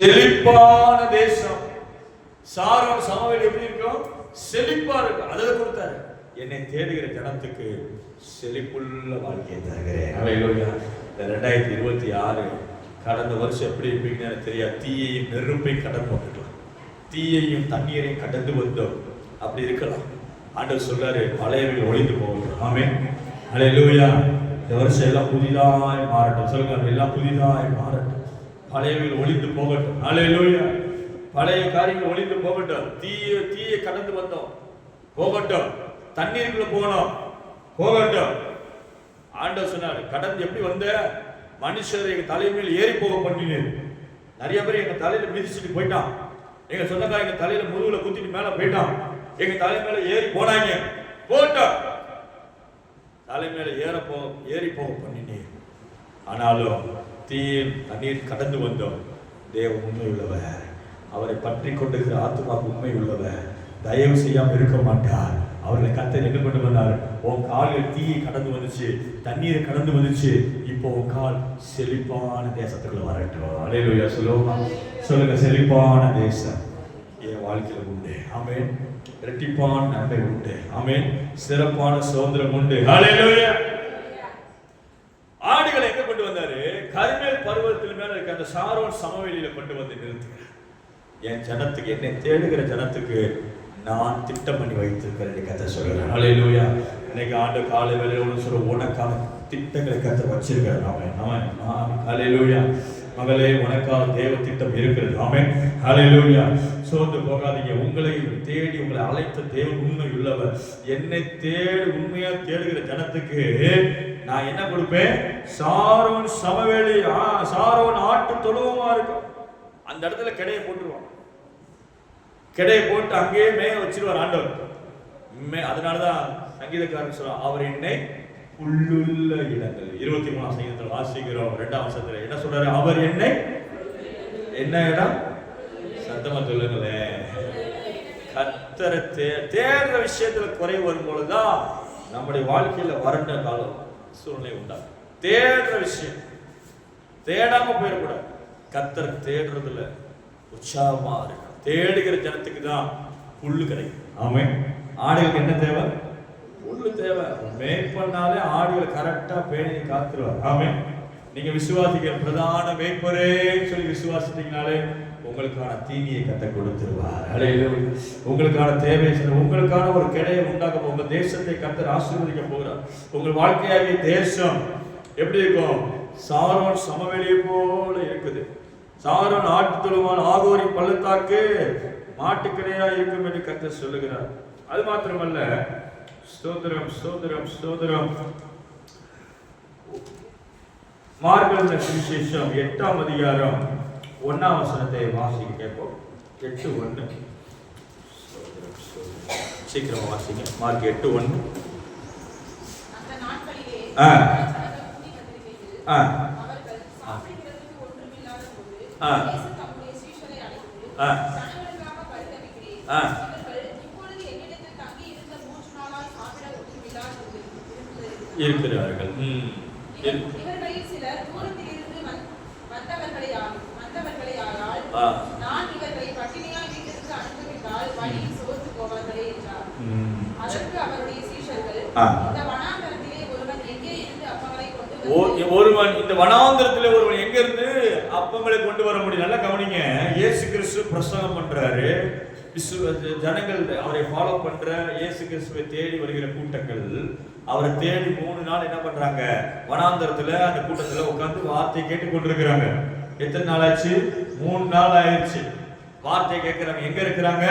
செழிப்பான தேசம். சாரோன் சமவெளி எப்படி இருக்கும்? செழிப்பா இருக்கும். அதில் கொடுத்தாரு, என்னை தேடுகிற ஜனத்துக்கு செழிப்புள்ள வாழ்க்கையை தருகிறேன். அல்லேலூயா. 2026 கடந்த வருஷம் எப்படி இருப்பீங்கன்னு எனக்கு தெரியாது. தீயையும் நெருப்பையும் கடந்து வந்துட்டோம், தீயையும் தண்ணீரையும் கடந்து வந்தோம். அப்படி இருக்கலாம். ஆண்டவர் சொல்றாரு, பழையவைகள் ஒளிந்து போகட்டும். ஆமென். அல்லேலூயா. இந்த வருஷம் எல்லாம் புதிதாய் மாறட்டும். சொல்லுங்க, எல்லாம் புதிதாய் மாறட்டும். பழையவைகள் ஒளிந்து போகட்டும். அல்லேலூயா. பழைய காரியங்கள் ஒளிந்து போகட்டும். தீயை கடந்து வந்தோம், போகட்டும். தண்ணீருக்குள்ள போனோம், போகட்டும். ஆண்டவர் சொன்னார், கடந்து எப்படி வந்த? மனுஷரை எங்க தலைமையில் ஏறி போக பண்ணினேன். நிறைய பேர் எங்க தலையில மிதிச்சுட்டு போயிட்டான். எங்க சொந்தக்கார எங்க தலையில முதுகுல குத்திட்டு மேல போயிட்டான். எங்க தலை மேல ஏறி போனாங்க, போட்டோம். தலைமையில ஏறி போக பண்ணினேன். ஆனாலும் தீயில் தண்ணீர் கடந்து வந்தோம். தேவன் உண்மை உள்ளவர். அவரை பற்றி கொண்டிருக்கிற ஆத்துமாவுக்கு உண்மை உள்ளவர். தயவு செய்யாம இருக்க மாட்டார். அவர்களை கர்த்தர் என்ன கொண்டு வந்தார்? உன் காலில் தீயை கடந்து வந்துச்சு, தண்ணீரை கடந்து வந்துச்சு. இப்போ உன் கால் செழிப்பான தேசத்துக்குள்ள வரட்டும். அல்லேலூயா. சொல்லுங்க, செழிப்பான தேசம் என் வாழ்க்கையில உண்டு. ஆமென். இரட்டிப்பான நன்மை உண்டு. ஆமென். சிறப்பான சுதந்திரம் உண்டு. அல்லேலூயா. ஆடுகளை எங்க கொண்டு வந்தாரு? கர்மேல் பர்வதத்தின் மேல இருக்க அந்த சாரோன் சமவெளியில கொண்டு வந்து நிறுத்துகிறார். என் ஜனத்துக்கு, என்னை தேடுகிற ஜனத்துக்கு நான் திட்டம் பண்ணி வைத்திருக்கிறேன் கர்த்தர் சொல்கிறார். அல்லேலூயா. இன்னைக்கு ஆண்டு காலை வேளையில சொல்ற உனக்கான திட்டங்களை கர்த்தர் வச்சிருக்கிறார். ஆமென். அல்லேலூயா. மகளே, உனக்கான தேவ திட்டம் இருக்கிறது. ஆமென். அல்லேலூயா. சோர்ந்து போகாதீங்க. உங்களை தேடி உங்களை அழைத்த தேவன் உண்மை உள்ளவர். என்னை தேடி உண்மையா தேடுகிற ஜனத்துக்கு நான் என்ன கொடுப்பேன்? சாரோன் சமவெளி, சாரோன் ஆட்டு தொழுவமா இருக்கும். அந்த இடத்துல கிடையை போட்டுருவான். கிடையை போட்டு அங்கேயே மேய வச்சிருவார் ஆண்டவர். அதனாலதான் சங்கீதக்காரன் சொல்றான், அவர் என்னை புல்லுள்ள இடங்கள். 23ஆம் சங்கீதத்தில் வாசிக்கிறோம். 2ஆம் வசனத்துல என்ன சொல்றாரு? அவர் என்னை, என்ன இடம்? சத்தமா சொல்லுங்களேன். கர்த்தரை தேடுற விஷயத்துல குறை வரும்பொழுதுதான் நம்முடைய வாழ்க்கையில வறண்ட காலம் சூழ்நிலை உண்டாகும். தேடுற விஷயம் தேடாம போயிடக்கூடாது. கர்த்தரை தேடுறதுல உற்சாகமா இருக்கு. தேடுகிற ஜனத்துக்கு தான் புல்லு கிடைக்கும். ஆமென். ஆடுகளுக்கு என்ன தேவை? புல்லு தேவை. மேய்ப்பனாலே ஆடுகளை கரெக்டா பேணி காத்துருவார். ஆமென். நீங்க விசுவாசிக்கிற பிரதான மேய்ப்பரே சொல்லி விசுவாசிட்டீங்கனாலே உங்களுக்கான தீனியை கர்த்தர் கொடுத்துருவார். அல்லேலூயா. உங்களுக்கான தேவை, உங்களுக்கான ஒரு கிடையை உண்டாக்க, உங்க தேசத்தை கர்த்தர் ஆசீர்வதிக்க போகிறார். உங்கள் வாழ்க்கையாகிய தேசம் எப்படி இருக்கும்? சாரோன் சமவெளியை போல இருக்குது. சாரோன் ஆட்டு தொழுவான், ஆகோரின் பள்ளத்தாக்கு மாட்டுக்கடையா இருக்கும் என்று கர்த்தர் சொல்லுகிறார். அது மாத்திரமல்ல, ஸ்தோத்திரம் ஸ்தோத்திரம் ஸ்தோத்திரம். மார்க் சுவிசேஷம் 8ஆம் அதிகாரம் 1ஆம் வசனத்தை வாசிக்க கேட்போம். 8:1. சீக்கிரமா வாசிங்க. மார்க் 8:1. இருக்கிறார்கள். இவர்களில் சிலர் தூரத்திலிருந்து வந்தவர்களேயானால் நான் இவர்களை பட்டினியாய் வீட்டிற்கு அனுப்பிவிட்டால் வழியில் சோர்ந்து போவார்களே என்றார். அதற்கு அவருடைய சீஷர்கள், இந்த வனாந்தரத்திலே ஒருவன் எங்கே இருந்து அப்பங்களை கொண்டு வர முடியும்? நல்லா கவனிங்க. இயேசு கிறிஸ்து பிரசங்கம் பண்றாரு. ஜனங்கள் அவரை ஃபாலோ பண்ற இயேசு கிறிஸ்துவை தேடி வருகிற கூட்டங்கள் அவரை தேடி 3 நாள் என்ன பண்றாங்க? வனாந்தரத்துல அந்த கூட்டத்துல உட்கார்ந்து வார்த்தையை கேட்டு கொண்டிருக்கிறாங்க. எத்தனை நாள் ஆச்சு? 3 நாள் ஆயிடுச்சு. வார்த்தையை கேட்கிறாங்க. எங்க இருக்கிறாங்க?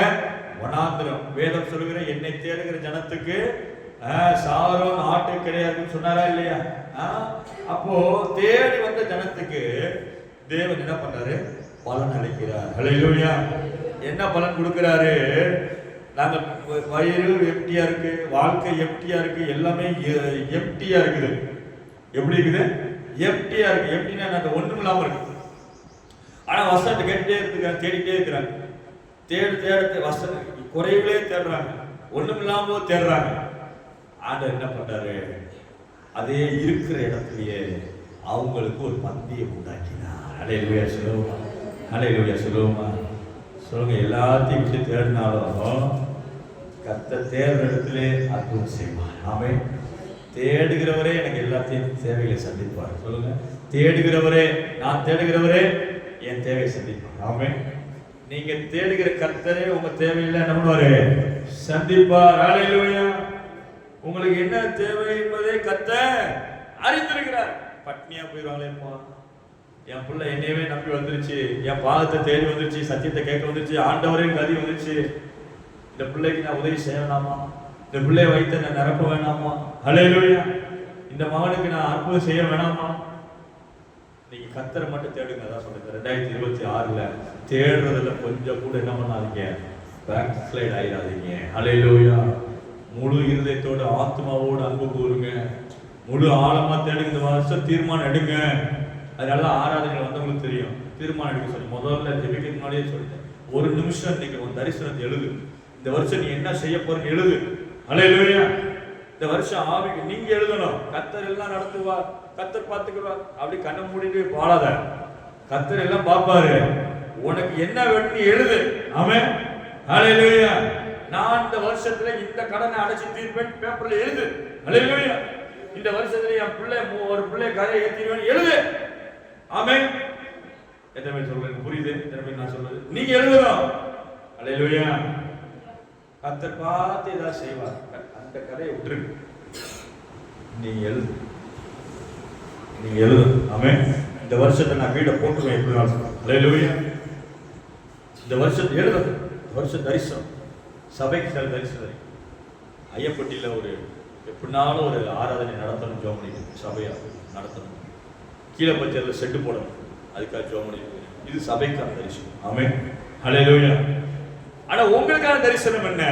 வனாந்தரம். வேதம் சொல்லுகிற என்னை தேடுகிற ஜனத்துக்கு சாரோன் ஆட்டு கிடையாதுன்னு சொன்னாரா இல்லையா? அப்போ தேடி வந்த ஜனத்துக்கு தேவன் என்ன பண்றாரு? பலன் அளிக்கிறார். அல்லேலூயா. என்ன பலன் கொடுக்கிறாரு? நாங்க வயிறு எம்டியா இருக்கு, வாழ்க்கை எம்டியா இருக்கு, எல்லாமே எம்டியா இருக்குது. எப்படி இருக்குது? எம்டியா இருக்கு. எம்டினா அந்த ஒண்ணும் இல்லாம இருக்கு. ஆனா வசனத்தை கேட்டுட்டே இருக்கிறாங்க, தேடிட்டே இருக்கிறாங்க. தேட வசனம் குறைவுகளே தேடுறாங்க, ஒண்ணும் இல்லாம தேடுறாங்க. ஆண்டவர் என்ன பண்றாரு? அதே இருக்கிற இடத்துலயே அவங்களுக்கு ஒரு பந்தியை உண்டாக்கினார். அல்லேலூயா. சொல்லுவோம். ஹல்லேலூயா சொல்லுவோமா? சொல்லுங்க. எல்லாத்தையும் விட்டு தேடினாலும் கர்த்தர் தேடுற இடத்திலே அற்புதம் செய்வார். ஆமென். தேடுகிறவரே எனக்கு எல்லாத்தையும் தேவைகளை சந்திப்பார். சொல்லுங்க. தேடுகிறவரே, நான் தேடுகிறவரே என் தேவையை சந்திப்பார். ஆமென். நீங்க தேடுகிற கர்த்தரே உங்க தேவையில்லை என்ன பண்ணுவாரு? சந்திப்பார். ஹல்லேலூயா. உங்களுக்கு என்ன தேவை என்பதை கர்த்தர் அறிந்திருக்கிறார். பட்னியா போயிடுவாங்களேப்பா, என் பிள்ளை என்னையவே நம்பி வந்துருச்சு, என் பாகத்தை தேடி வந்துருச்சு, சத்தியத்தை கேட்க வந்துருச்சு, ஆண்டவரே கதி வந்துருச்சு, இந்த பிள்ளைக்கு நான் உதவி செய்ய வேணாமா? இந்த பிள்ளைய வைத்து நான் நிரப்ப வேணாமா? ஹல்லேலூயா. இந்த மகனுக்கு நான் அற்புதம் செய்ய வேணாமா? நீங்க கர்த்தரை மட்டும் தேடுங்க. அதான் சொல்லுங்க. 2026 தேடுறதுல கொஞ்சம் கூட என்ன பண்ணாதீங்க, பேக் ஸ்லைட் ஆயிடாதீங்க. ஹல்லேலூயா. முழு இருதயத்தோட ஆத்மாவோடு அன்பு கூறுங்க. முழு ஆழமா தேடுங்க. இந்த வருஷம் தீர்மானம் எடுங்க. அதனால ஆராதனைகள் வந்தவங்களுக்கு தெரியும். தீர்மானம் எடுக்க சொல்லி முதல்ல ஜெபிக்கிறதுக்கு முன்னாடியே சொல்லிட்டேன். ஒரு நிமிஷம் நீங்க உன் தரிசனத்தை எழுது. இந்த வருஷம் நீ என்ன செய்ய போறன்னு எழுது. ஹல்லேலூயா. இந்த வருஷம் ஆவிக்கு நீங்க எழுதணும். கர்த்தர் எல்லாம் நடத்துவார், கர்த்தர் பார்த்துக்குவார். அப்படி கண்ணை மூடிட்டு வாழாத. கர்த்தர் எல்லாம் பார்ப்பாரு. உனக்கு என்ன வேணும்னு எழுது. ஆமென். ஹல்லேலூயா. நான் இந்த வருஷத்துல இந்த கடனை அடைச்சு தீர்ப்பேன் பேப்பர்ல எழுது. ஹல்லேலூயா. இந்த வருஷத்துல என் பிள்ளை ஒரு பிள்ளை கரையை ஏற்றிடுவேன் எழுது. ஆமென். எத்தனை பேர் சொல்றேன் புரியுது? எத்தனை பேர் நான் சொல்றது நீங்க எழுதணும். ஹல்லேலூயா. கர்த்தர் பார்த்து ஏதாவது செய்வார். அந்த கதையை விட்டுருங்க. நீங்க எழுது. நீங்க எழுது. ஆமென். இந்த வருஷத்தை நான் வீட போட்டுருவேன் எப்படினாலும். ஹல்லேலூயா. இந்த வருஷத்தை எழுது. இந்த வருஷம் தரிசனம் சபைக்கு சில தரிசனம். ஐயப்பட்டியில் ஒரு எப்படினாலும் ஒரு ஆராதனை நடத்தணும். ஜோமணி சபையா நடத்தணும். கீழே பட்சத்தில் செட்டு போடணும். அதுக்காக ஜோமணி. இது சபைக்கான தரிசனம். ஆமென். ஹல்லேலூயா. ஆனா உங்களுக்கான தரிசனம் என்ன?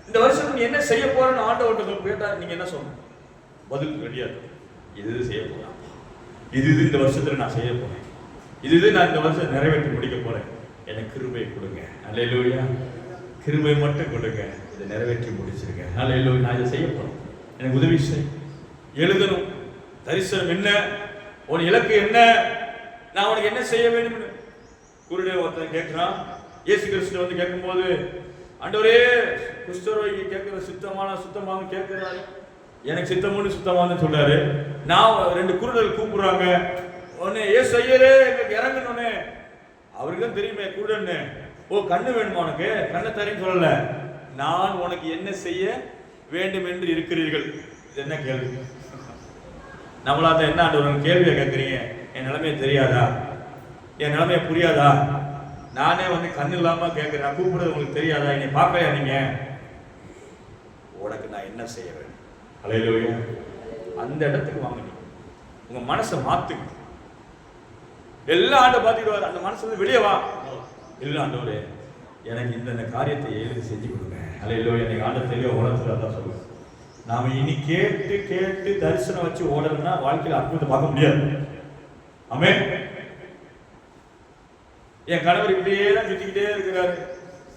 இந்த வருஷம் நீ என்ன செய்ய போறன்னு ஆண்டவர்கிட்ட கேட்டா நீங்க என்ன சொல்லணும்? பதில் ரெடியாது. இது செய்ய போறேன், இது இந்த வருஷத்துல நான் செய்ய போறேன், இது நான் இந்த வருஷம் நிறைவேற்றி முடிக்க போறேன், எனக்கு கிருபை கொடுங்க. ஹல்லேலூயா. கிருபை மட்டும் கொடுங்க, இதை நிறைவேற்றி முடிச்சிருங்க. ஹல்லேலூயா. நான் இதை செய்ய போறேன், எனக்கு உதவி செய். எழுதணும். தரிசனம் என்ன? உன் இலக்கு என்ன? நான் உனக்கு என்ன செய்ய வேண்டும்? குருடே ஒருத்தன் கேட்கிறான். இயேசு கிறிஸ்து வந்து கேட்கும்போது, ஆண்டவரே குஷ்டரோகி கேட்கிற சுத்தமாக கேட்கிறாரு, எனக்கு சித்தமுன்னு சுத்தமானு சொல்றாரு. நான் 2 குருடர்கள் கூப்பிடுறாங்க. உடனே ஏசு ஐயரே எங்களுக்கு இறங்கணும்னு. அவருக்கு தான் தெரியுமே குருடன்னு. ஓ கண்ணு வேணுமா உனக்கு? கண்ணை தரேன்னு சொல்லல. நான் உனக்கு என்ன செய்ய வேண்டும் என்று இருக்கிறீர்கள். இது என்ன கேள்வி? நம்மளாத என்ன ஆண்டவர் கேள்வியை கேட்குறீங்க? என் நிலைமையை தெரியாதா? என் நிலைமையை புரியாதா? நானே வந்து கண்ணு இல்லாம கேட்கிறேன், கூப்பிடுறது உங்களுக்கு தெரியாதா? என்னை பார்க்கலையா நீங்க? உனக்கு நான் என்ன செய்ய வேண்டும்? ஹல்லேலூயா. அந்த இடத்துக்கு வாங்க. நீங்க உங்க மனசை மாத்துங்க. எல்லா ஆண்டு பார்த்துக்கிட்டு அந்த மனசுல வெளியே வா. இல்ல ஆண்டவரே எனக்கு இந்த காரியத்தை எழுதி செஞ்சு கொடுங்க. ஹல்லேலூயா. எனக்கு ஆண்டு தெளிவாக உலகத்துல தான் சொல்லுவேன். நாம இனி கேட்டு கேட்டு தரிசனம் வச்சு ஓடணும்னா வாழ்க்கையில் அற்புதத்தை பார்க்க முடியாது. ஆமென். என் கணவர் இப்படியே தான் சுத்திக்கிட்டே இருக்கிறாரு,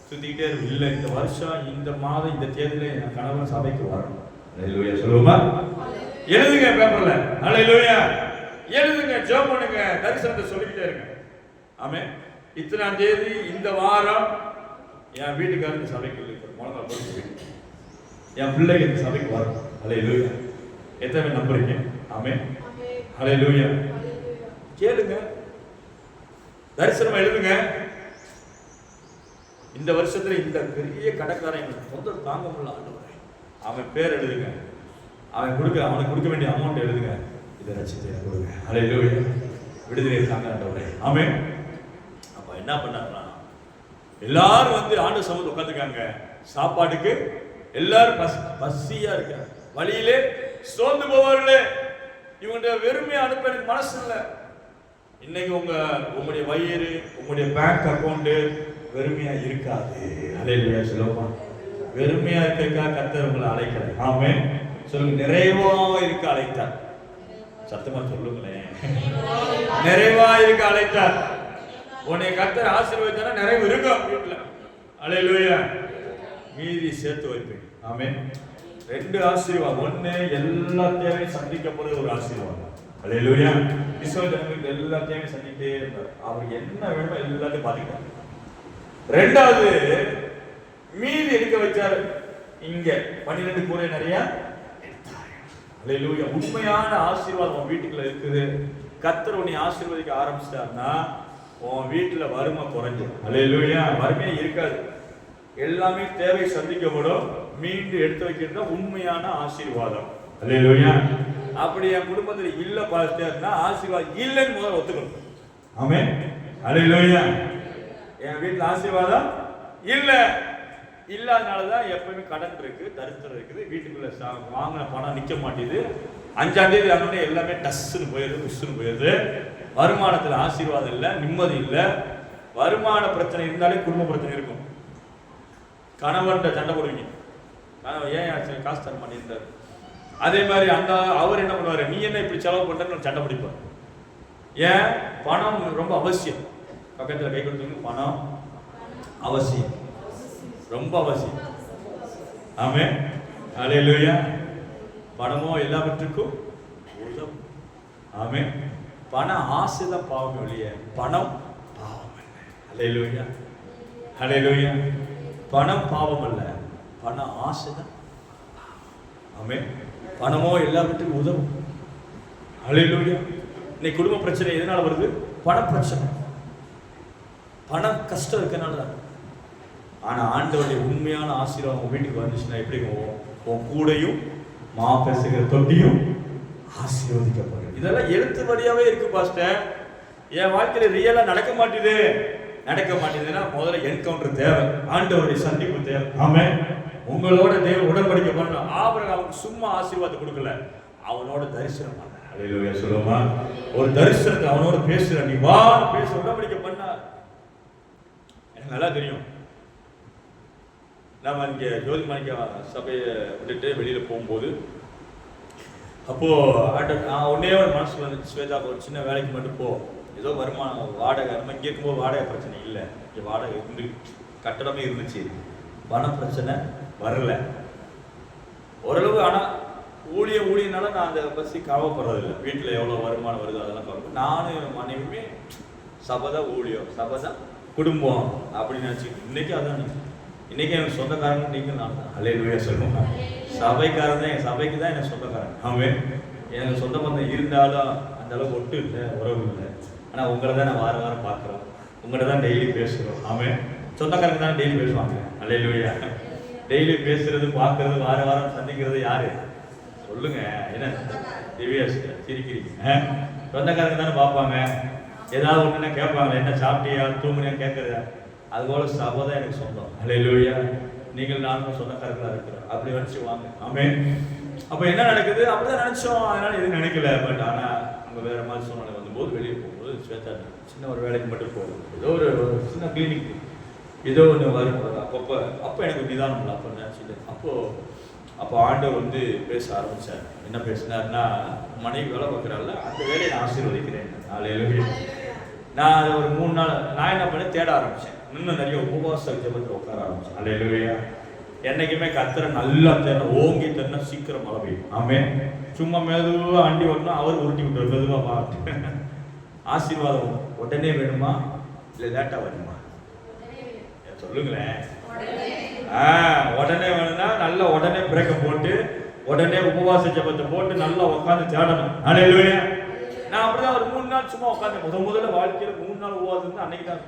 சுத்திக்கிட்டே இருக்கு. இல்லை, இந்த வருஷம் இந்த மாதம் இந்த தேதியில என் கணவன் சபைக்கு வரணும். ஹல்லேலூயா சொல்லுவோமா? எழுதுங்க பேப்பர்ல. ஹல்லேலூயா. எழுதுங்க, ஜெபம் பண்ணுங்க, தரிசனத்தை சொல்லிக்கிட்டே இருங்க. ஆமென். இத்தனாம் தேதி இந்த வாரம் என் வீட்டுக்காரருக்கு சபைக்கு முழங்கா போட்டு என் பிள்ளைக்கு இந்த சபைக்கு வரும். ஹல்லேலூயா. எத்தனை நம்புறீங்க? ஆமென். ஹல்லேலூயா. கேளுங்க, தரிசனம் எழுதுங்க. இந்த வருஷத்துல இந்த பெரிய கடைக்காரன் தொந்தரவு தாங்க முடியல ஆண்டவரே, அவன் பேர் எழுதுங்க. அவன் அவனுக்கு கொடுக்க வேண்டிய அமௌண்ட் எழுதுங்க. இதை ரட்சித்து கொடுங்க. ஹல்லேலூயா. விடுதலை தாங்க ஆண்டவரே. ஆமென். அப்ப என்ன பண்ணாருன்னா, எல்லாரும் வந்து ஆண்டு சமூகத்தில் உட்காந்துக்காங்க. சாப்பாட்டுக்கு எல்லாரும் பசியா இருக்காங்க. வழியிலே சோர்ந்து போவார்களே, இவங்க வெறுமையா அனுப்ப எனக்கு மனசு இல்லை. இன்னைக்கு உங்களுடைய வயிறு, உங்களுடைய பேங்க் அக்கௌண்ட் வெறுமையா இருக்காது. ஹல்லேலூயா சொல்லுமா? வெறுமையா இருக்கா கர்த்தர் உங்களை அழைக்கல. ஆமென். சொல்லுங்க, நிறைவா இருக்க அழைத்தார். சத்தமா சொல்லுங்களேன். நிறைவா இருக்க அழைத்தார். உன்னை கர்த்தர் ஆசீர்வதித்தா நிறைவு இருக்கும் வீட்டுல. ஹல்லேலூயா. மீதி சேர்த்து வைப்பேன். ஆமென். 2 ஆசீர்வாதம். 1 எல்லா தேவையும் சந்திக்கப்படுற ஒரு ஆசீர்வாதம். அல்லேலூயா. இஸ்ரவேல் ஜனங்களுக்கு எல்லாத்தையும் செஞ்சுட்டே இருந்தார். அவர் என்ன வேணுமோ எல்லாத்தையும் பார்த்துக்கிட்டார். ரெண்டாவது மீதி எடுக்க வச்சாரு. இங்க 12 கூரை நிறைய எடுத்தாரு. அல்லேலூயா. உண்மையான ஆசீர்வாதம் உன் வீட்டுக்குள்ள இருக்குது. கர்த்தர் உன்னை ஆசீர்வதிக்க ஆரம்பிச்சிட்டாருன்னா உன் வீட்டுல வறுமை குறைஞ்சிடும். அல்லேலூயா. வறுமையே இருக்காது. எல்லாமே தேவை சந்திக்கப்படும். மீண்டும் எடுத்து வைக்கிறது உண்மையான ஆசீர்வாதம். அல்லேலூயா. அப்படி என் குடும்பத்துல இல்ல பாஸ்டர்னா ஆசீர்வாதம் இல்லைன்னு முதல்ல ஒத்துக்கணும். ஆமென். அல்லேலூயா. என் வீட்டுல ஆசீர்வாதம் இல்ல, இல்லாதனாலதான் எப்பவுமே கடன் இருக்கு, தரித்திரம் இருக்குது. வீட்டுக்குள்ள வாங்கின பணம் நிக்க மாட்டேது. 5ஆம் தேதி ஆனோடனே எல்லாமே டஸ்ன்னு போயிடுது, உஸ்ன்னு போயிடுது. வருமானத்துல ஆசீர்வாதம் இல்லை, நிம்மதி இல்லை. வருமான பிரச்சனை இருந்தாலே குடும்ப பிரச்சனை இருக்கும். கணவன்கிட்ட சண்டை போடுவீங்க, ஏன் காசு தர மாட்டேங்கிறாரு. அதே மாதிரி அந்த அவர் என்ன பண்ணுவாரு, நீ என்ன இப்படி செலவு பண்றன்னு சண்டை பிடிப்பார். ஏன்? பணம் ரொம்ப அவசியம். பக்கத்துல கை கொடுத்தவங்க பணம் அவசியம், ரொம்ப அவசியம். ஆமென். அல்லேலூயா. பணமோ எல்லாவற்றுக்கும் உதவும். ஆமென். பண ஆசைதான் பாவம் இல்லையே, பணம் பாவம் அல்ல. அல்லேலூயா. அல்லேலூயா. பணம் பாவம் அல்ல, பண ஆசைதான். ஆமென். பணமோ எல்லாவற்றுக்கும் உதவும். அல்லேலூயா. இன்னைக்கு குடும்ப பிரச்சனை எதனால வருது? பண பிரச்சனை, பணம் கஷ்டம் இருக்கனால தான். ஆனா ஆண்டவருடைய உண்மையான ஆசீர்வாதம் உங்க வீட்டுக்கு வந்துச்சுன்னா எப்படி உன் கூடையும் மா பேசுகிற தொட்டியும் ஆசீர்வதிக்கப்படும். இதெல்லாம் எழுத்து வழியாவே இருக்கு பாஸ்டர். என் வாழ்க்கையில ரியலா நடக்க மாட்டேதுன்னா முதல்ல என்கவுண்டர் தேவை, ஆண்டவருடைய சந்திப்பு தேவை. ஆமென். உங்களோட தேவ உடன்படிக்கை பண்ணணும். ஆபிரகாமுக்கு சும்மா ஆசீர்வாதம் கொடுக்கல, அவனோட தரிசனம் பண்ண. அல்லேலூயா. சொல்லுமா, ஒரு தரிசனத்தை அவனோட பேசுற, நீ வா பேச உடன்படிக்கை பண்ண. எனக்கு நல்லா தெரியும். நம்ம இங்கே ஜோதி மாணிக்க சபையை விட்டுட்டு வெளியில போகும்போது அப்போ ஒன்னே ஒரு மனசுல வந்துச்சு, ஸ்வேதா ஒரு சின்ன வேலைக்கு மட்டும் போ, ஏதோ வருமானம் வாடகை, நம்ம இங்கே இருக்கும்போது வாடகை பிரச்சனை இல்லை, இங்கே வாடகை இருந்து கட்டடமே இருந்துச்சு, பண பிரச்சனை வரல ஓரளவு. ஆனால் ஊழியனால நான் அதை பற்றி கவலைப்படுறதில்லை. வீட்டில் எவ்வளோ வருமானம் வருது அதெல்லாம் கவலை. நானும் மனைவியுமே சபைதான் ஊழியம், சபைதான் குடும்பம் அப்படின்னு நினச்சிக்கிட்டு இன்னைக்கு அதான். இன்னைக்கு எனக்கு சொந்தக்காரங்க நீங்கள் நான் தான். அல்லேலூயா. சொல்லுவாங்க, சபைக்காரன் தான், என் சபைக்கு தான் எனக்கு சொந்தக்காரன். ஆமென். எனக்கு சொந்த பந்தம் இருந்தாலும் அந்த அளவுக்கு ஒட்டு இல்லை, உறவு இல்லை. ஆனால் உங்களை தான் நான் வாரம் வாரம் பார்க்குறோம், உங்கள்கிட்ட தான் டெய்லி பேசுகிறோம். ஆமென். சொந்தக்காரங்க தான் டெய்லி பேசுவாங்க. அல்லேலூயா. டெய்லி பேசுறது, பார்க்கறது, வாரம் வாரம் சந்திக்கிறது யாரு சொல்லுங்க? என்ன திவ்யாஸ் சிரிக்கிறீங்க? சொந்தக்காரங்க தானே பார்ப்பாங்க, ஏதாவது ஒன்றுனா கேட்பாங்க, என்ன சாப்பிட்டியா தூங்குனியா கேட்கறதா. அதுபோல சபை தான் எனக்கு சொந்தம். அல்லேலூயா. நீங்கள் நானும் சொந்தக்காரர்களாக இருக்கிறோம். அப்படி நினச்சி வாங்க. ஆமென். அப்போ என்ன நடக்குது? அப்படிதான் நினைச்சோம், அதனால எதுவும் நினைக்கல. பட் ஆனால் நம்ம வேற மாதிரி சூழ்நிலை வந்தபோது வெளியே போகும்போது ஸ்வேதா சின்ன ஒரு வேலைக்கு மட்டும் போகும், ஏதோ ஒரு சின்ன கிளினிக் ஏதோ ஒன்று வரும் அப்போ எனக்கு நிதானம் இல்லை. அப்போ நினச்சிட்டு அப்போ ஆண்டவர் வந்து பேச ஆரம்பித்தார். என்ன பேசினார்னா, மனைவி வேலை பார்க்குறாள், அந்த வேலையை நான் ஆசீர்வதிக்கிறேன். அல்லேலூயா. நான் அதை ஒரு 3 நாள் நான் என்ன பண்ணி தேட ஆரம்பித்தேன். இன்னும் நிறைய உபவாச ஜெபத்தில் உட்கார ஆரம்பித்தேன். அல்லேலூயா. என்னைக்குமே கர்த்தரை நல்லா தேடணும், ஓங்கி தேடணும், சீக்கிரம் மழை பெய்யும். ஆமென். சும்மா மெதுவாக அண்டி வரணும், அவர் உருட்டி விட்டுரு மெதுவாக பார்த்து. ஆசீர்வாதம் உடனே வேணுமா இல்லை லேட்டாக வேணுமா? சொல்லுங்களேன். உடனே வேணும்னா நல்லா உடனே பிரேக்கை போட்டு உடனே உபவாச ஜெபத்தை போட்டு நல்லா உட்காந்து தேடணும். அல்லேலூயா. நான் அப்படிதான் ஒரு 3 நாள் சும்மா உட்காந்து முதல்ல வாழ்க்கையில 3 நாள் உபவாசம் இருந்து அன்னைக்கு தான்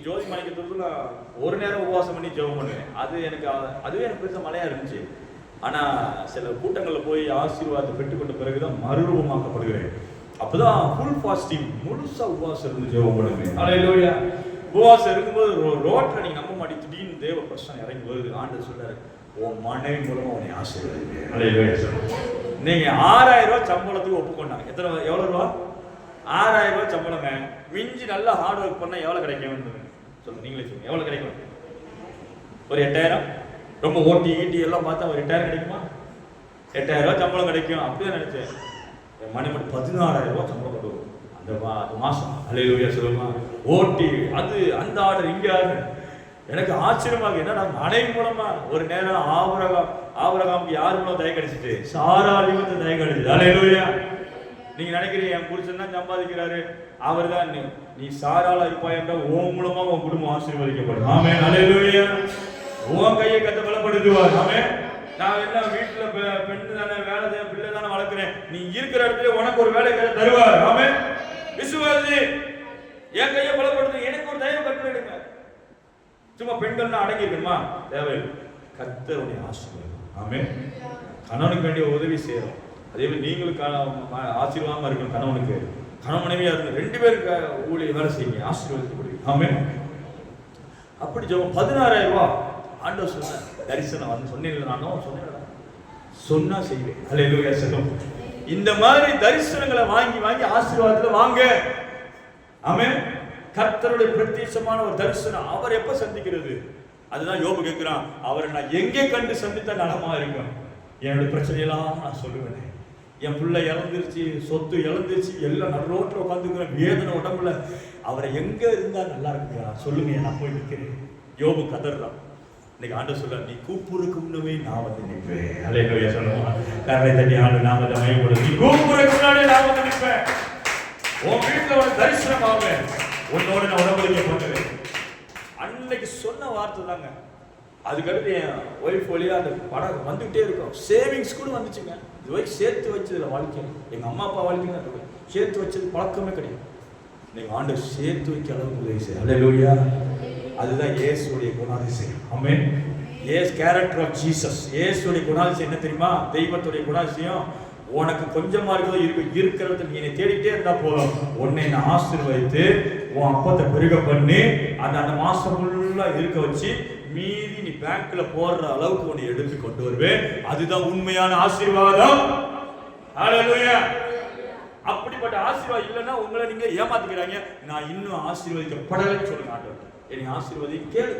ஜோதி மாணிக்கத்துக்கு நான் ஒரு நேரம் உபவாசம் பண்ணி ஜெபம் பண்ணுவேன். அதுவே எனக்கு பெருசா மழையா இருந்துச்சு. ஆனா சில கூட்டங்களில் போய் ஆசீர்வாதத்தை பெற்றுக்கொண்ட பிறகுதான் மறுரூபமாக்கப்படுகிறேன். அப்பதான் ஃபுல் ஃபாஸ்டிங், முழுசா உபவாசம் இருந்து ஜெபம் பண்ணுவேன். அல்லேலூயா. உபவாசம் இருக்கும்போது ரோட்ல நீங்க நம்ப மாட்டேன், திடீர்னு தேவ பிரசனம் இறங்கி வருது. ஆண்டவர் சொல்றாரு, உன் மனைவி மூலமா உன்னை ஆசீர்வதிப்பேன். அல்லேலூயா. நீங்க 6000 ரூபாய் சம்பளத்துக்கு ஒப்புக்கொண்டாங்க. எவ்வளவு ரூபா? 6000 ரூபாய் சம்பளங்க. மிஞ்சி நல்லா ஹார்ட் ஒர்க் பண்ணா எவ்வளவு கிடைக்கும் சொல்லுங்க, நீங்களே சொல்லுங்க. எவ்வளவு கிடைக்கும்? ஒரு 8000. ரொம்ப ஓட்டி ஈட்டி எல்லாம் பார்த்தா ஒரு 8000 கிடைக்குமா? 8000 ரூபாய் சம்பளம் கிடைக்கும். அப்படியே நினைச்சேன். என் மணி மட்டும் 16000 ரூபாய் சம்பளம் கொண்டு வரும் அந்த மாசம். அல்லேலூயா. சொல்லுமா, ஓட்டி அது அந்த ஆர்டர் இங்க ஆர்டர். எனக்கு ஆச்சரியமாக என்னன்னா, மனைவி மூலமா ஒரு நேரம் ஆபிரகாமுக்கு யார் மூலம் தயை கிடைச்சிட்டு? சாராளி வந்து தயை கிடைச்சது. அல்லேலூயா. நீங்க நினைக்கிறீங்க என் புருஷன் தான் சம்பாதிக்கிறாரு, அவர் தான் நீ சாராளா இருப்பாய் என்றால் உன் மூலமா உன் குடும்பம் ஆசீர்வதிக்கப்படும். ஆமென், ஹல்லேலூயா. உன் கையை கத்த பலப்படுத்துவார். ஆமென். நான் என்ன வீட்டுல பெண்ணு தானே, வேலை தானே, பிள்ளை தானே வளர்க்கிறேன், நீ இருக்கிற இடத்துல உனக்கு ஒரு வேலை தருவார். ஆமென். விசுவாசி, என் கையை பலப்படுத்து, எனக்கு ஒரு தயவு கட்டளையிடுங்க. சும்மா பெண்கள்னா அடங்கி இருக்கணுமா? தேவையில்லை. கர்த்தருடைய ஆசீர்வாதம். ஆமென். கணவனுக்கு வேண்டிய உதவி செய்யறோம். அதே மாதிரி நீங்களும் ஆசீர்வாதமா இருக்கணும். கணவனுக்கு கணவன் மனைவியா இருக்கு, 2 பேருக்கு ஊழிய வேலை செய்யுங்க, ஆசீர்வாதப்படுவீங்க. ஆமென். அப்படி ஜெபம் 16,000 ரூபாய் ஆண்டவர் சொன்ன தரிசனம் வந்து சொன்னீங்க. நானும் சொன்னா செய்வேன். ஹல்லேலூயா சொல்லும். இந்த மாதிரி தரிசனங்களை வாங்கி வாங்கி ஆசீர்வாதத்துல வாங்க. ஆமென். கர்த்தருடைய பிரத்யட்சமான ஒரு தரிசனம் அவர் எப்ப சந்திக்கிறது? அதுதான் யோபு கேட்கிறான், அவரை நான் எங்கே கண்டு சந்தித்தா நலமா இருக்கும்? என்னோட பிரச்சனையெல்லாம் நான் சொல்லுவேன். என் பிள்ளை இழந்துருச்சு, சொத்து இழந்துருச்சு, எல்லாம் நடு ரோட்டில் உட்காந்துக்கிறேன், வேதனை உடம்புல, அவரை எங்க இருந்தா நல்லா இருக்குயா சொல்லுங்க, நான் போய் நிற்கிறேன். யோபு கதறான். இன்னைக்கு ஆண்டவர் சொல்ற, நீ கூப்பிடுறதுக்கு முன்னமே நான் வந்து நிற்பேன். ஹல்லேலூயா சொல்லுவான். கரை தட்டி ஆண்டு நாமத்தை மயப்படும். நீ கூப்பிடுறதுக்கு முன்னாடி நான் வந்து நிற்பேன். உன் வீட்டில் ஒரு தரிசனம் ஆவேன், உன்னோட நான் உடம்புலையே பண்ணுவேன். அன்னைக்கு சொன்ன வார்த்தை தாங்க. அதுக்கடுத்து என் ஒய்ஃப் வழியா அந்த படம் வந்துகிட்டே இருக்கும். சேவிங்ஸ் கூட வந்துச்சுங்க. இது வரைக்கும் சேர்த்து வச்சதுல வாழ்க்கை, எங்க அம்மா அப்பா வாழ்க்கை சேர்த்து வச்சது பழக்கமே கிடையாது. நீங்க ஆண்டவர் சேர்த்து வைக்க அளவுக்கு உதவி செய்யும். ஹல்லேலூயா. அதுதான் இயேசுடைய குணாதிசயம். ஆமென். Character of Jesus. இயேசுடைய குணாதிசயம் என்ன தெரியுமா? தெய்வத்துடைய குணாதிசயம், உனக்கு கொஞ்சமா இருக்கிறது நீ என்னை தேடிட்டே இருந்தா போதும், உன்னை நான் ஆசீர்வதித்து உன் அப்பத்தை பெருக பண்ணி அந்த மாசம் ஃபுல்லா இருக்க வச்சு மீதி நீ பேங்க்ல போடுற அளவுக்கு உன்னை எடுத்து கொண்டு வருவேன். அதுதான் உண்மையான ஆசீர்வாதம். ஹல்லேலூயா. அப்படிப்பட்ட ஆசீர்வாதம் இல்லைன்னா உங்களை நீங்க ஏமாத்திக்கிறாங்க. நான் இன்னும் ஆசீர்வதிக்கப்படலைன்னு சொல்லுங்க. ஆண்டவர் என்னை ஆசீர்வதி கேளு.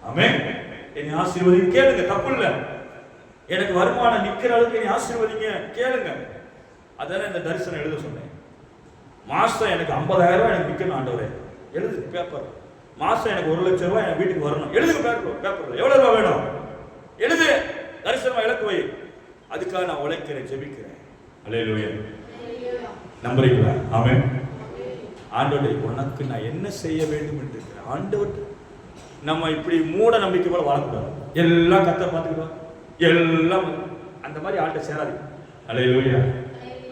ஆமென். என்னை ஆசீர்வதி கேளுங்க, தப்பு இல்லை. எனக்கு வருமானம் நிக்கிற அளவுக்கு என்னை ஆசீர்வதிங்க கேளுங்க. அதான இந்த தரிசனம் எழுத சொன்னேன். மாசம் எனக்கு 50,000 ரூபாய் எனக்கு நிக்கணும் ஆண்டவரே, எழுது பேப்பர். மாசம் எனக்கு 1,00,000 ரூபாய் என் வீட்டுக்கு வரணும், எழுதுங்க பேப்பர்ல. எவ்வளவு ரூபாய் வேணும் எழுது, தரிசனமா இலக்கு வை. அதுக்காக நான் உழைக்கிறேன், ஜெபிக்கிறேன். ஹல்லேலூயா. நம்புறீங்களா? ஆமென். ஆண்டவரே, உனக்கு நான் என்ன செய்ய வேண்டும் என்று இருக்கிறேன். ஆண்டவர் நம்ம இப்படி மூட நம்பிக்கை போல வாழக்கூடாது. எல்லாம் கர்த்தர் பார்த்துக்கிட்டோம், எல்லாம் அந்த மாதிரி ஆள்கிட்ட சேராது. ஹல்லேலூயா.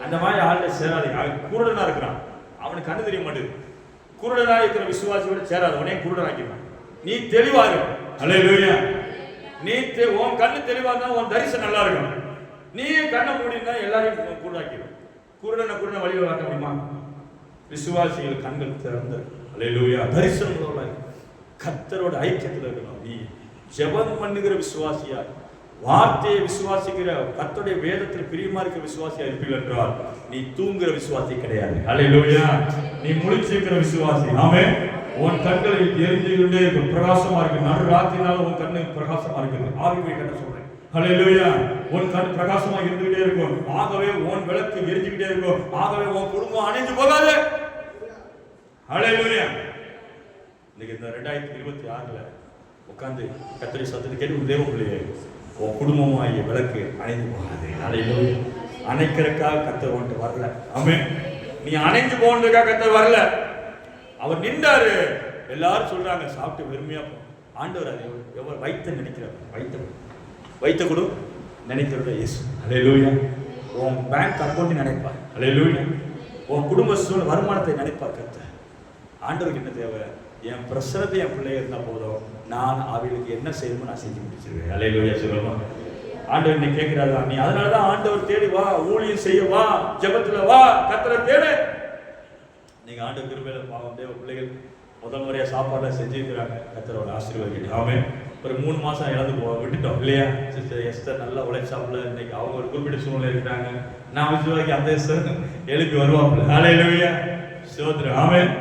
அந்த மாதிரி ஆள்கிட்ட சேராது. அவன் குருடனா இருக்கிறான், அவனுக்கு கண்ணு தெரிய மாட்டேங்குது. குருடனா இருக்கிற விசுவாசியோட சேராது, உடனே குருடனாக்கிடுவான். நீ தெளிவா இருக்கு. ஹல்லேலூயா. நீ உன் கண்ணு தெளிவா இருந்தா உன் தரிசனம் நல்லா இருக்கும். நீ கண்ணை மூடினா எல்லாரையும் குருடாக்கிடும். குருடனை வழியில் காட்ட முடியுமா? விசுவாசிகள் கண்கள் திறந்து ஹல்லேலூயா தரிசனங்களோட கர்த்தரோட ஐக்கியத்தில் இருக்கணும். நீ ஜெபம் பண்ணுகிற விசுவாசியா, வார்த்தையை விசுவாசிக்கிற, கர்த்தருடைய வேதத்தில் பிரியமா இருக்கிற விசுவாசியா இருப்பீர்கள் என்றால் நீ தூங்குகிற விசுவாசி கிடையாது. ஹல்லேலூயா. நீ முழிச்சிருக்கிற விசுவாசி. ஆமென். உன் கண்களை எரிஞ்சுக்கிட்டே இருக்கும், பிரகாசமா இருக்கு. நடு ராத்திரினால உன் கண்ணு பிரகாசமா இருக்குது. ஆவிக்குரிய கண்ணை சொல்றேன். ஹல்லேலூயா. உன் கண் பிரகாசமா இருந்துகிட்டே இருக்கும். ஆகவே உன் விளக்கு எரிஞ்சுக்கிட்டே இருக்கும். ஆகவே உன் குடும்பம் அணைஞ்சு போகாது. ஹல்லேலூயா. இன்னைக்கு இந்த 2026ல உட்கார்ந்து கர்த்தருடைய சத்தத்தை கேட்டு தேவ பிள்ளையே, உன் குடும்பமாகிய விளக்கு அணைந்து போகாது. ஹல்லேலூயா. அணைக்கிறதுக்காக கர்த்தர் உன்கிட்ட வரல. ஆமென். நீ அணைஞ்சு போனதுக்காக கர்த்தர் வரல. அவர் நின்றாரு. எல்லாரும் சொல்றாங்க சாப்பிட்டு வெறுமையா போ. ஆண்டவர் அதை எவ்வளவு வைத்த நினைக்கிறார். வைத்த கொடு நினைக்கிறத இயேசு. ஹல்லேலூயா. உன் பேங்க் அக்கௌண்ட் நினைப்பார். ஹல்லேலூயா. உன் குடும்ப சூழல் வருமானத்தை நினைப்பார் கர்த்தர். ஆண்டவருக்கு என்ன தேவை? என் பிரசனத்தை என் பிள்ளைய இருந்தா போதும், நான் அவளுக்கு என்ன செய்யணுமோ நான் செஞ்சு முடிச்சிருவேன். ஹல்லேலூயா சொல்லுவோம். ஆண்டவர் இன்னைக்கு கேட்கிறாரா? நீ அதனாலதான் ஆண்டவர் தேடி வா, ஊழியம் செய்ய வா, ஜெபத்துல வா, கர்த்தரை தேடு. நீங்க ஆண்டவர் கிருபையில பாவம் தேவ பிள்ளைகள் முதல் முறையா சாப்பாடுல செஞ்சிருக்கிறாங்க. கர்த்தரோட ஆசீர்வாதம். ஆமென். ஒரு 3 மாசம் இழந்து விட்டுட்டோம் இல்லையா? சிஸ்டர் எஸ்தர் நல்லா உழைச்சாப்புல, இன்னைக்கு அவங்க ஒரு குறிப்பிட்ட சூழ்நிலை இருக்கிறாங்க. நான் விசுவாக்கி அந்த எஸ்தர் எழுப்பி வருவாப்புல. ஹல்லேலூயா. ஸ்தோத்திரம். ஆமென்.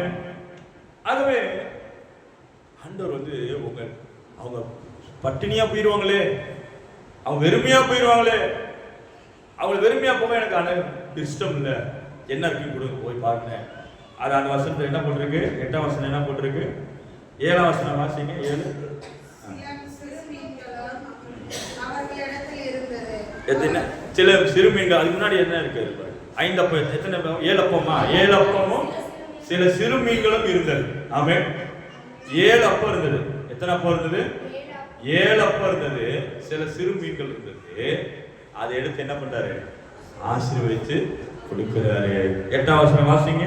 ஆகவே ஆண்டவர் வந்து அவங்க பட்டினியா போயிடுவாங்களே, அவங்க வெறுமையா போயிடுவாங்களே, அவங்க வெறுமையா போக எனக்கு இஷ்டம் இல்லை. என்ன இருக்குன்னு கொடுங்க, போய் பாருங்க. அது அந்த வருஷத்துல என்ன போட்டிருக்கு? 8ஆம் வசனம் என்ன போட்டிருக்கு? 7ஆம் வசனம் வாசிங்க. 7 சில சிறுமீன்கள். அதுக்கு முன்னாடி என்ன இருக்கு? 5 அப்பம், எத்தனை 7 அப்பமா? 7 அப்பமும் சில சிறு மீன்களும் இருந்தது. ஆமென். 7 அப்பம் இருந்தது. எத்தனை அப்பம் இருந்தது? 7 அப்பம் இருந்தது. சில சிறு மீன்கள் இருந்தது. அதை எடுத்து என்ன பண்றாரு? ஆசீர்வதித்து கொடுக்கிறாரு. 8ஆம் வசனம் வாசிங்க.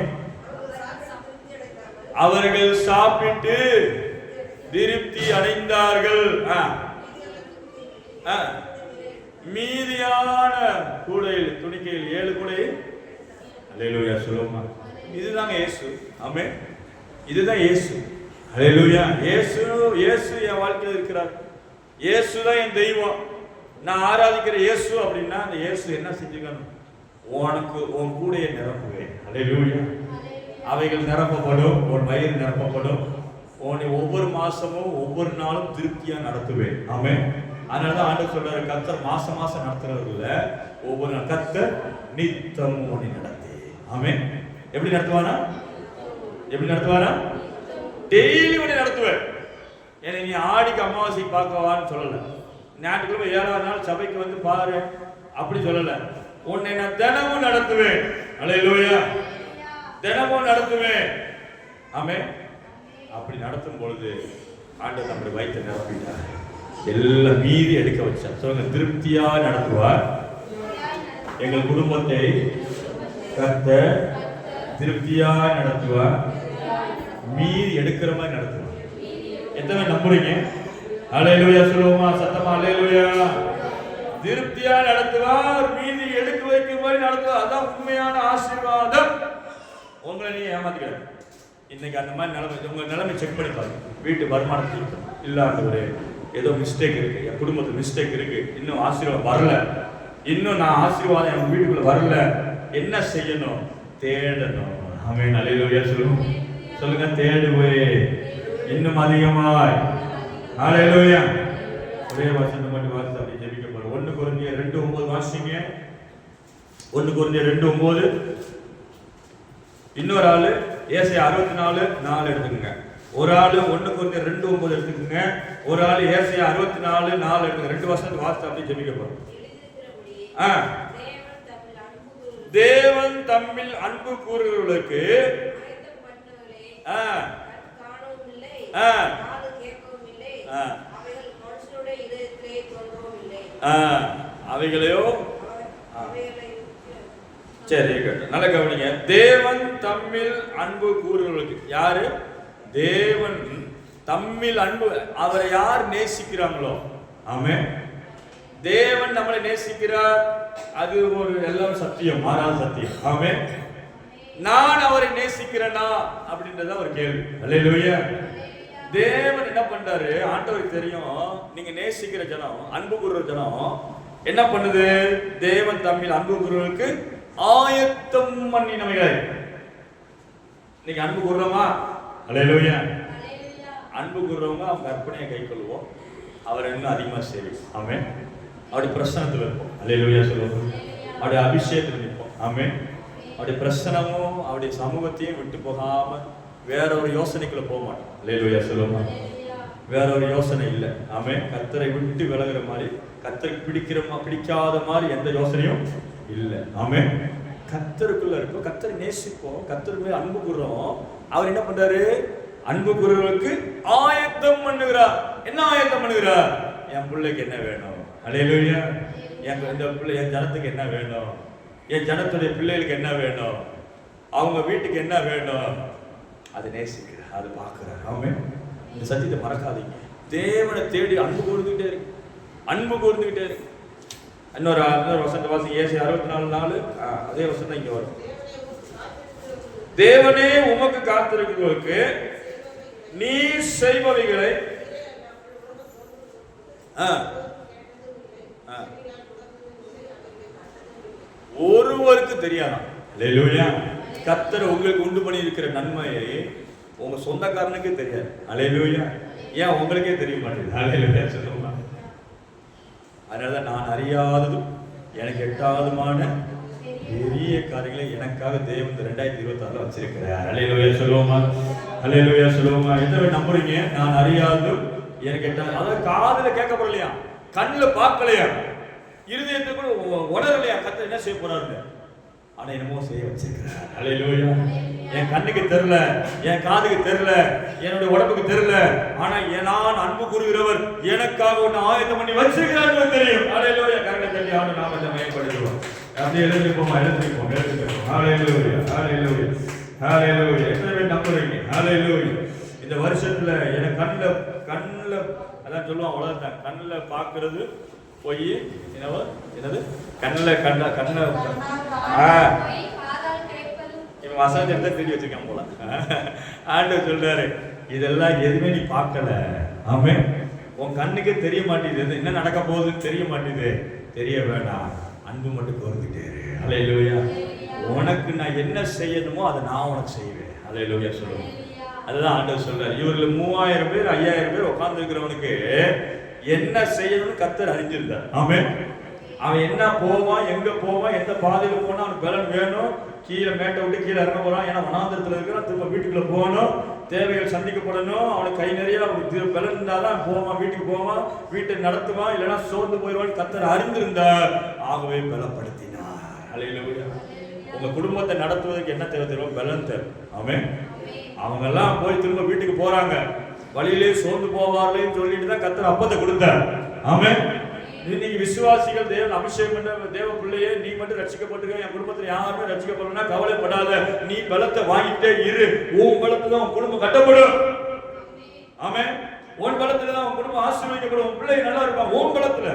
அவர்கள் சாப்பிட்டு திருப்தி அடைந்தார்கள். மீதியான கூடையில், துணிக்கையில் 7 கூடையில். அல்லேலூயா சொல்லுமா. இதுதாங்க இயேசு. ஆமென். இதுதான் இயேசு. அல்லேலூயா. இயேசு என் வாழ்க்கையில் இருக்கிறார். இயேசு தான் என் தெய்வம். நான் ஆராதிக்கிற இயேசு அப்படின்னா அந்த இயேசு என்ன செஞ்சுக்கணும்? உனக்கு உன் கூடையை நிரப்புவேன். அல்லேலூயா. அவைகள் நிரப்பப்படும், உன் வயிறு நிரப்பப்படும். உன்னை ஒவ்வொரு மாசமும் ஒவ்வொரு நாளும் திருப்தியா நடத்துவேன். ஆமென். அதனாலதான் ஆண்டவர் சொல்றாரு, கர்த்தர் மாசம் நடத்துறவர்கள ஒவ்வொரு நாள் கர்த்தர் நித்தம் உன்னை நடத்தி. ஆமென். எப்படி நடத்துவானா? எப்படி நடத்துவானா? டெய்லி உன்னை நடத்துவேன். ஏன்னா நீ ஆடிக்கு அமாவாசை பார்க்கவான்னு சொல்லல, ஞாயிற்றுக்கிழமை 7ஆவது நாள் சபைக்கு வந்து பாரு அப்படி சொல்லல. உன்னை நான் தினமும் நடத்துவேன். அல்லேலூயா. தினமும் நடத்துவேன். ஆமென். அப்படி நடத்தும் பொழுது ஆண்டவர் நம்முடைய வயிற்றை நிரப்பிட்டார். எல்லாம் மீதி எடுக்க வச்சார். சொல்லுங்க, திருப்தியா நடத்துவார். எங்கள் குடும்பத்தை கர்த்தர் திருப்தியா நடத்துவார். மீதி எடுக்கிற மாதிரி நடத்துவார். எத்தனை நம்புறீங்க? அல்லேலூயா சொல்லுவோமா சத்தமா? அல்லேலூயா. திருப்தியா நடத்துவார், மீதி எடுக்க வைக்கிற மாதிரி நடத்துவார். அதான் உண்மையான ஆசீர்வாதம். உங்களை நீ ஏமாத்திக்கிறார். இன்னைக்கு அந்த மாதிரி நிலைமை, உங்க நிலைமை செக் பண்ணி பாருங்க. வீட்டு வருமானத்துக்கு இல்லாத ஒரு ஏதோ மிஸ்டேக் இருக்கு, என் குடும்பத்துக்கு மிஸ்டேக் இருக்கு, இன்னும் ஆசீர்வாதம் வரல, இன்னும் நான் ஆசீர்வாதம் என் வீட்டுக்குள்ள வரல, என்ன செய்யணும்? தேடணும். ஆமென். அல்லேலூயா சொல்லுங்க. சொல்லுங்க, தேடுவே இன்னும் அதிகமாய். அல்லேலூயா. ஒரே வசனம் மட்டும் வாசித்து அப்படி ஜெபிக்க போறோம். 1 கொரிந்தியர் 2:9 வாசிங்க. 1 கொரிந்தியர் 2:9. இன்னொரு ஆளு ஏசாயா 64:4 எடுத்துக்கங்க. ஒரு ஆளு 1 கொரிந்தியர் 2:9 எடுத்துக்கங்க. ஒரு ஆளு ஏசாயா 64:4 எடுத்துக்கங்க. 2 வசனத்தை வாசித்து அப்படி ஜெபிக்க போறோம். தேவன் தம்மில் அன்பு கூறுகிறவர்களுக்கு அவைகளையோ சரி கேட்டு நல்ல கவனிங்க. தேவன் தம்மில் அன்பு கூறுகிறவர்களுக்கு. யாரு? தேவன் தம்மில் அன்பு. அவரை யார் நேசிக்கிறாங்களோ, ஆமென், தேவன் நம்மளை நேசிக்கிறார். அது ஒரு எல்லாம் சத்தியம், மாறாத சத்தியம். ஆமென். நான் அவரை நேசிக்கிறேனா அப்படின்றத ஒரு கேள்வி. அல்லேலூயா. தேவன் என்ன பண்றாரு? ஆண்டவருக்கு தெரியும் நீங்க நேசிக்கிற ஜனம், அன்பு கூறுற ஜனம் என்ன பண்ணுது? தேவன் தம்மில் அன்பு கூறுவதற்கு ஆயத்தம் பண்ணினவைகள். நீங்க அன்பு கூறுறோமா? அல்லேலூயா. அன்பு கூறுறவங்க அவங்க கற்பனையை கை கொள்வோம், அவர் இன்னும் அதிகமா செய்வோம். ஆமென். அவருடைய பிரசனத்தில் இருப்போம். அல்லேலூயா சொல்லுவோம். அவருடைய அபிஷேகத்தில் நிற்போம். ஆமென். அவருடைய பிரசனமும் அவருடைய சமூகத்தையும் விட்டு போகாம வேற ஒரு யோசனைக்குள்ள போக மாட்டோம். அல்லேலூயா சொல்லுவோம். வேற ஒரு யோசனை இல்லை. ஆமென். கர்த்தரை விட்டு விலகுற மாதிரி, கர்த்தருக்கு பிடிக்காத மாதிரி எந்த யோசனையும் இல்லை. ஆமென். கர்த்தருக்குள்ள இருப்போம், கர்த்தரை நேசிப்போம், கர்த்தருக்கு அன்பு கூறுறோம். அவர் என்ன பண்றாரு? அன்பு கூறுறவர்களுக்கு ஆயத்தம் பண்ணுகிறார். என்ன ஆயத்தம் பண்ணுகிறார்? என் பிள்ளைக்கு என்ன வேணும்? அல்லேலூயா. இந்த பிள்ளை, என் ஜனத்துக்கு என்ன வேணும்? என் ஜனத்துடைய பிள்ளைகளுக்கு என்ன வேணும்? அவங்க வீட்டுக்கு என்ன வேணும்? அதை நேசிக்கிறார், அதை பார்க்கிறார். ஆமென். இந்த சத்தியத்தை மறக்காதீங்க. தேவனை தேடி அன்பு கூர்ந்துகிட்டே இருக்கு, அன்பு கூர்ந்துகிட்டே இருக்கு. இன்னொரு வசனத்தை வாசிங்க. ஏசாயா 64:4. அதே வசனம் தான் இங்க வரும். தேவனே உமக்கு காத்திருக்கிறவர்களுக்கு நீ செய்பவைகளை ஒருவருக்கு தெரியாதான். அல்லேலூயா. கர்த்தர் உங்களுக்கு உண்டு பண்ணி இருக்கிற நன்மையை உங்க சொந்தக்காரனுக்கு தெரியாது. அல்லேலூயா. ஏன் உங்களுக்கே தெரிய மாட்டேங்குது? அல்லேலூயா சொல்லுங்க. அதனாலதான் நான் அறியாததும் எனக்கு எட்டாவதுமான பெரிய காரியங்களை எனக்காக தேவன் 2026 வச்சிருக்கிறார். அல்லேலூயா சொல்லுவோமா? அல்லேலூயா சொல்லுவோமா? எத்தனை நம்புறீங்க? நான் அறியாததும் எனக்கு எட்டாவது. அதாவது காதுல கேட்கப்படலையா, கண்ணுல பார்க்கலையா, இருதயத்துக்குள்ள உணரலையா கர்த்தர் என்ன செய்ய போறாரு? ஆனா என்னமோ செய்ய வச்சிருக்கிறார். ஹல்லேலூயா. என் கண்ணுக்கு தெரியல, என் காதுக்கு தெரியல, என்னுடைய உடம்புக்கு தெரியல, ஆனா நான் அன்பு கூறுகிறவர் எனக்காக ஒன்று ஆயத்தம் பண்ணி வச்சிருக்கிறார் தெரியும். ஹல்லேலூயா. கரங்களை தட்டி ஆண்டு நாமத்தை மேம்படுத்துவோம். அப்படியே எழுந்திருப்போம். ஹல்லேலூயா, ஹல்லேலூயா, ஹல்லேலூயா. எத்தனை பேர் நம்புறீங்க? ஹல்லேலூயா. இந்த வருஷத்துல எனக்கு கண்ணில் அதான் சொல்லுவான், அவ்வளவுதான். கண்ணில் பார்க்கறது போய் என்னது கண்ணில் இவன் வசனத்தை எடுத்து திருடி வச்சிருக்கான் போல. ஆண்டவர் சொல்றாரு, இதெல்லாம் எதுவுமே நீ பார்க்கல. ஆமென். உன் கண்ணுக்கே தெரிய மாட்டேங்குது, என்ன நடக்க போகுதுன்னு தெரிய மாட்டேங்குது. தெரிய வேண்டாம், அன்பு மட்டும் கோர்ந்துட்டே இரு. ஹல்லேலூயா. உனக்கு நான் என்ன செய்யணுமோ அதை நான் உனக்கு செய்வேன். ஹல்லேலூயா சொல்லுவோம். அதுதான் ஆண்டவர் சொல்றாரு. இவர்கள் 3000 பேர் 5000 பேர் உட்கார்ந்து இருக்கிறவனுக்கு என்ன செய்யணும்னு கர்த்தர் அறிஞ்சிருந்தார். ஆமென். அவன் என்ன போவான், எங்க போவான், எந்த பாதையில போனா அவனுக்கு பலன் வேணும். கீழே மேட்டை விட்டு கீழே இறங்க போறான், ஏன்னா வனாந்திரத்துல இருக்கிறான். திரும்ப வீட்டுக்குள்ள போகணும், தேவைகள் சந்திக்கப்படணும். அவனுக்கு கை நிறைய அவனுக்கு பலன் இருந்தாதான் போவான், வீட்டுக்கு போவான், வீட்டை நடத்துவான். இல்லைன்னா சோர்ந்து போயிடுவான். கர்த்தர் அறிந்திருந்தார், ஆகவே பலப்படுத்தினார். ஹல்லேலூயா. உங்க குடும்பத்தை நடத்துவதற்கு என்ன தேவை தெரியும்? பலன் தேவை. ஆமென். அவங்க எல்லாம் போய் திரும்ப வீட்டுக்கு போறாங்க, வழியிலே சோர்ந்து போவார்களேன்னு சொல்லிட்டு தான் கர்த்தர் அப்பத்தை கொடுத்தார். ஆமென். இன்னைக்கு விசுவாசிகள் தேவன் அபிஷேகம் பண்ண தேவ பிள்ளையே, நீ மட்டும் ரட்சிக்கப்பட்டிருக்க, என் குடும்பத்தில் யாருமே ரட்சிக்கப்படலன்னா கவலைப்படாத. நீ பலத்தை வாங்கிட்டே இரு. உன் பலத்துல தான் உன் குடும்பம் கட்டப்படும். ஆமென். உன் பலத்துல தான் உன் குடும்பம் ஆசீர்வதிக்கப்படும். உன் பிள்ளை நல்லா இருப்பான். உன் பலத்துல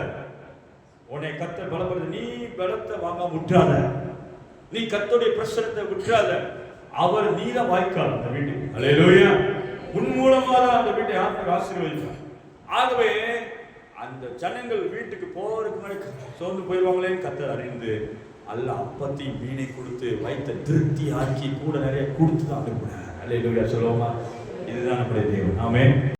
உன்னை கர்த்தர் பலப்படுது. நீ பலத்தை வாங்க விட்டுறாத, நீ கர்த்தருடைய பிரசனத்தை விட்டுறாத. அவர் நீதான் வாய்க்கால் அந்த வீட்டுக்கு. ஹல்லேலூயா. உன் மூலமா தான் அந்த வீட்டை யாருக்கு ஆசீர்வதிப்பார். ஆகவே அந்த ஜனங்கள் வீட்டுக்கு போறதுக்கு முன்னாடி சோர்ந்து போயிடுவாங்களேன்னு கர்த்தர் அறிந்து அல்ல அப்பத்தையும் வீணை கொடுத்து வைத்த திருப்தி ஆக்கி கூட நிறைய கொடுத்து தான் அனுப்புனார். ஹல்லேலூயா சொல்லுவோமா? இதுதான் நம்முடைய தேவன். ஆமென்.